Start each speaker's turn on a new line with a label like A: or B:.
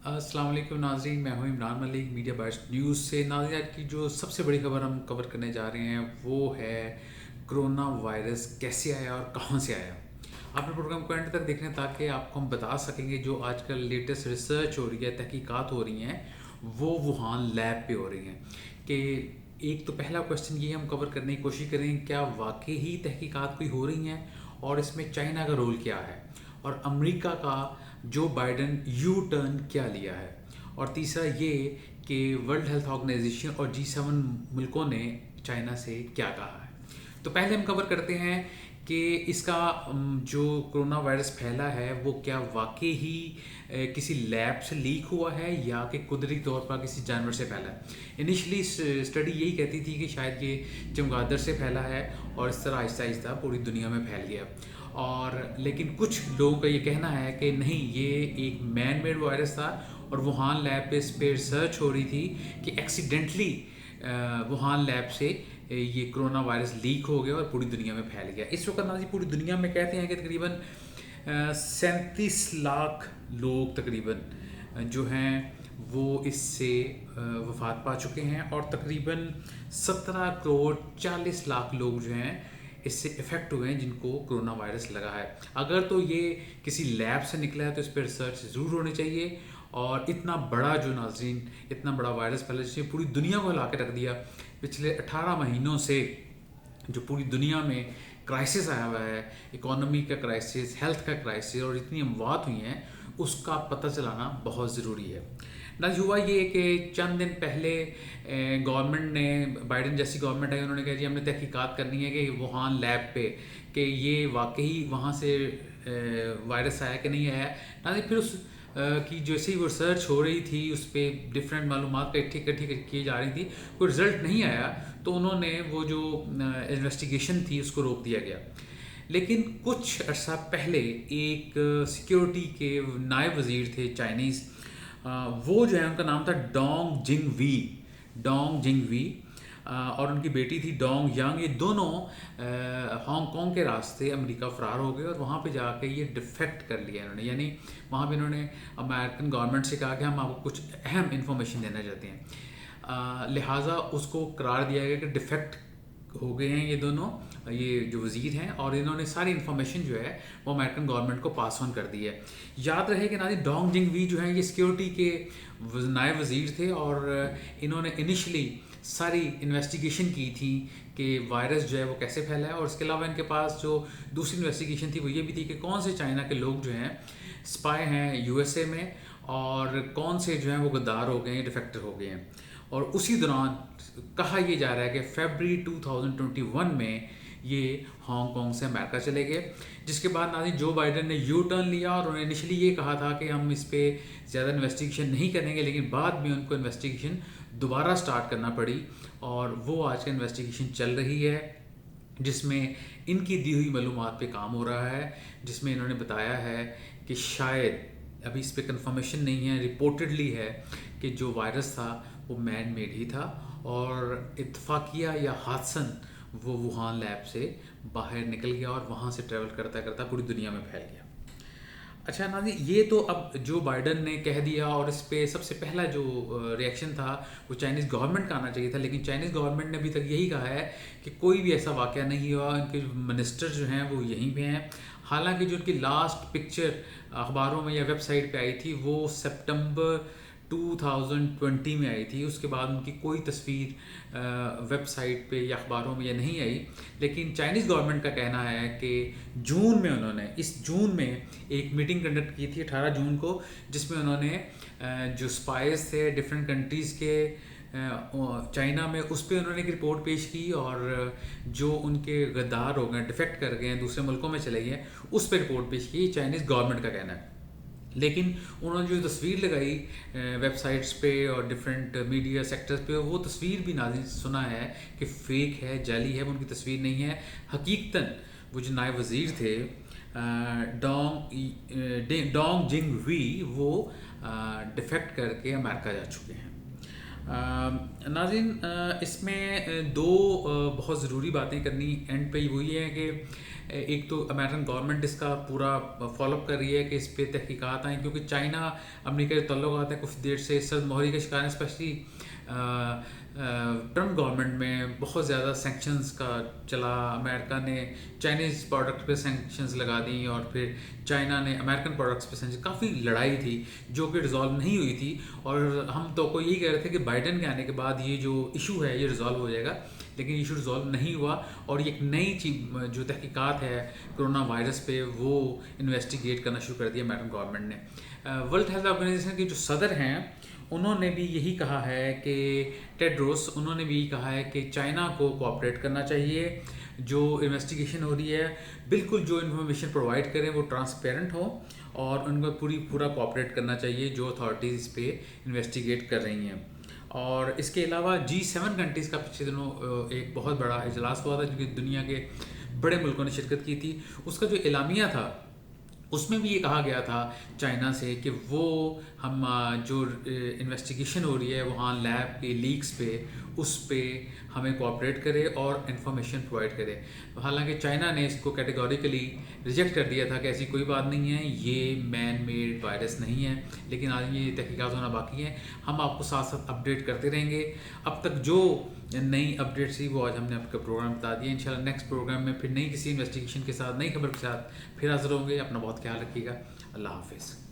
A: अस्सलाम वालेकुम नाज़रीन, मैं हूं Imran Malik media bytes news से। नाज़रीन, आज की जो सबसे बड़ी खबर हम कवर करने जा रहे हैं वो है कोरोना वायरस कैसे आया और कहां से आया। आपने प्रोग्राम को एंड तक देखना ताकि आपको हम बता सकेंगे जो आजकल लेटेस्ट रिसर्च हो रही है, तहकीकात हो रही हैं, वो वुहान लैब पे हो रही हैं। कि एक तो पहला क्वेश्चन ये हम कवर करने की कोशिश करें, क्या वाकई ही तहकीकात कोई हो रही हैं और इसमें चाइना का रोल क्या है, और अमेरिका का जो बाइडन यू टर्न क्या लिया है, और तीसरा ये कि वर्ल्ड हेल्थ ऑर्गेनाइजेशन और G7 मुल्कों ने चाइना से क्या कहा है। तो पहले हम कवर करते हैं कि इसका जो कोरोना वायरस फैला है वो क्या वाकई ही किसी लैब से लीक हुआ है या कि कुदरती तौर पर किसी जानवर से फैला है। इनिशियली स्टडी यही कहती थी कि शायद ये चमगादड़ से फैला है और इस तरह आहिस्ता आहिस्ता पूरी दुनिया में फैल गया। और लेकिन कुछ लोगों का ये कहना है कि नहीं, ये एक मैन मेड वायरस था और वुहान लैब पे इस पर रिसर्च हो रही थी कि एक्सीडेंटली वुहान लैब से ये कोरोना वायरस लीक हो गया और पूरी दुनिया में फैल गया। इस वक्त नाजी पूरी दुनिया में कहते हैं कि तकरीबन 37 लाख लोग तकरीबन जो हैं वो इससे वफात पा चुके हैं और तकरीबन 17 करोड़ 40 लाख लोग जो हैं इससे इफ़ेक्ट हुए हैं जिनको कोरोना वायरस लगा है। अगर तो ये किसी लैब से निकला है तो इस पर रिसर्च ज़रूर होनी चाहिए। और इतना बड़ा जो नाज़रीन इतना बड़ा वायरस फैला जिसने पूरी दुनिया को हिला के रख दिया, पिछले 18 महीनों से जो पूरी दुनिया में क्राइसिस आया हुआ है, इकोनॉमी का क्राइसिस, हेल्थ का क्राइसिस, और इतनी अमवात हुई हैं, उसका पता चलाना बहुत ज़रूरी है। ना हुआ ये कि चंद दिन पहले गवर्नमेंट ने, बाइडन जैसी गवर्नमेंट आई, उन्होंने कहा जी हमने तहकीकात करनी है कि वुहान लैब पे कि ये वाकई वहाँ से वायरस आया कि नहीं आया। ना फिर उस कि जैसे ही वो रिसर्च हो रही थी उस पर डिफरेंट मालूमात इकट्ठी की जा रही थी, कोई रिज़ल्ट नहीं आया, तो उन्होंने वो जो इन्वेस्टिगेशन थी उसको रोक दिया गया। लेकिन कुछ अर्सा पहले एक सिक्योरिटी के नायब वज़ीर थे चाइनीज़, वो जो है उनका नाम था डोंग जिंगवी, और उनकी बेटी थी डोंग यांग। ये दोनों हांगकांग के रास्ते अमेरिका फ़रार हो गए और वहाँ पे जाके ये डिफेक्ट कर लिया इन्होंने, यानी वहाँ पे इन्होंने अमेरिकन गवर्नमेंट से कहा कि हम आपको कुछ अहम इंफॉर्मेशन देना चाहते हैं। लिहाजा उसको करार दिया गया कि डिफेक्ट हो गए हैं ये दोनों, ये जो वज़ीर हैं, और इन्होंने सारी इन्फॉर्मेशन जो है वो अमेरिकन गवर्नमेंट को पास ऑन कर दी है। याद रहे कि नाजी डोंग जिंगवी जो हैं ये सिक्योरिटी के नायब वज़ीर थे और इन्होंने इनिशली सारी इन्वेस्टिगेशन की थी कि वायरस जो है वो कैसे फैला है, और इसके अलावा इनके पास जो दूसरी इन्वेस्टिगेशन थी वो ये भी थी कि कौन से चाइना के लोग जो हैं स्पाई हैं यूएसए में, और कौन से जो हैं वो गद्दार हो गए हैं, डिफेक्टर हो गए हैं। और उसी दौरान कहा यह जा रहा है कि फरवरी 2021 में ये हांगकांग से अमेरिका चले गए, जिसके बाद नाज़रीन जो बाइडन ने यू टर्न लिया और उन्होंने इनिशियली ये कहा था कि हम इस पर ज़्यादा इन्वेस्टिगेशन नहीं करेंगे, लेकिन बाद में उनको इन्वेस्टिगेशन दोबारा स्टार्ट करना पड़ी, और वो आज का इन्वेस्टिगेशन चल रही है जिसमें इनकी दी हुई मालूमात पे काम हो रहा है, जिसमें इन्होंने बताया है कि शायद, अभी इस पर कंफर्मेशन नहीं है, रिपोर्टेडली है कि जो वायरस था वो मैन मेड ही था और इत्तफाकिया या हादसन वो वुहान लैब से बाहर निकल गया और वहाँ से ट्रैवल करता करता पूरी दुनिया में फैल गया। अच्छा नाज़ी, ये तो अब जो बाइडन ने कह दिया, और इस पर सबसे पहला जो रिएक्शन था वो चाइनीज़ गवर्नमेंट का आना चाहिए था, लेकिन चाइनीज़ गवर्नमेंट ने अभी तक यही कहा है कि कोई भी ऐसा वाक़या नहीं हुआ, उनके मिनिस्टर जो हैं वो यहीं पे हैं। हालांकि जो उनकी लास्ट पिक्चर अखबारों में या वेबसाइट पे आई थी वो सितंबर 2020 में आई थी, उसके बाद उनकी कोई तस्वीर वेबसाइट पे या अखबारों में या नहीं आई। लेकिन चाइनीज़ गवर्नमेंट का कहना है कि जून में उन्होंने, इस जून में एक मीटिंग कंडक्ट की थी 18 जून को, जिसमें उन्होंने जो स्पाइस थे डिफरेंट कंट्रीज़ के चाइना में, उस पर उन्होंने एक रिपोर्ट पेश की, और जो उनके गद्दार हो गए, डिफेक्ट कर गए, दूसरे मुल्कों में चले गए, उस पर रिपोर्ट पेश की, चाइनीज़ गवर्नमेंट का कहना है। लेकिन उन्होंने जो तस्वीर लगाई वेबसाइट्स पे और डिफरेंट मीडिया सेक्टर्स पे, वो तस्वीर भी नाज़रीन सुना है कि फ़ेक है, जाली है, वो उनकी तस्वीर नहीं है। हकीकतन वो जो नायब वज़ीर थे डोंग जिंगवी, वो डिफेक्ट करके अमेरिका जा चुके हैं। ناظرین، اس میں دو بہت ضروری باتیں کرنی اینڈ پہ وہی ہے کہ ایک تو امریکن گورنمنٹ اس کا پورا فالو اپ کر رہی ہے کہ اس پہ تحقیقات آئیں، کیونکہ چائنا امریکہ کے تعلقات ہیں کچھ دیر سے سرد مہری کا شکار ہیں، اسپیشلی ٹرمپ گورنمنٹ میں بہت زیادہ سینکشنز کا چلا، امریکہ نے چائنیز پروڈکٹ پہ سینکشنز لگا دیں اور پھر چائنا نے امریکن پروڈکٹس پہ سینکشن، کافی لڑائی تھی جو کہ ریزالو نہیں ہوئی تھی، اور ہم تو کو یہی کہہ رہے تھے کہ بائیڈن کے آنے کے بعد یہ جو ایشو ہے یہ ریزالو ہو جائے گا، لیکن ایشو ریزالو نہیں ہوا، اور یہ ایک نئی چیز جو تحقیقات ہے کرونا وائرس پہ وہ انویسٹیگیٹ کرنا شروع کر دیا امریکن گورنمنٹ نے۔ ورلڈ ہیلتھ آرگنائزیشن کے جو صدر ہیں انہوں نے بھی یہی کہا ہے کہ ٹیڈروس، انہوں نے بھی یہی کہا ہے کہ چائنا کو کوآپریٹ کرنا چاہیے، جو انویسٹیگیشن ہو رہی ہے بالکل جو انفارمیشن پرووائڈ کریں وہ ٹرانسپیرنٹ ہو، اور ان کو پورا کوآپریٹ کرنا چاہیے جو اتھارٹیز اس پہ انویسٹیگیٹ کر رہی ہیں۔ اور اس کے علاوہ G7 کنٹریز کا پچھلے دنوں ایک بہت بڑا اجلاس ہوا تھا جو کہ دنیا کے بڑے ملکوں نے شرکت کی تھی، اس کا جو اعلامیہ تھا اس میں بھی یہ کہا گیا تھا چائنا سے کہ وہ ہم جو انویسٹیگیشن ہو رہی ہے وہاں لیب کے لیکس پہ اس پہ ہمیں کوآپریٹ کرے اور انفارمیشن پرووائڈ کرے۔ حالانکہ چائنا نے اس کو کیٹیگوریکلی ریجیکٹ کر دیا تھا کہ ایسی کوئی بات نہیں ہے، یہ مین میڈ وائرس نہیں ہے، لیکن آج یہ تحقیقات ہونا باقی ہیں، ہم آپ کو ساتھ ساتھ اپڈیٹ کرتے رہیں گے۔ اب تک جو نئی اپڈیٹس تھی وہ آج ہم نے آپ کا پروگرام بتا دیا، انشاءاللہ نیکسٹ پروگرام میں پھر نئی کسی انویسٹیگیشن کے ساتھ، نئی خبر کے ساتھ پھر حاضر ہوں گے۔ اپنا بہت خیال رکھیے گا، اللہ حافظ۔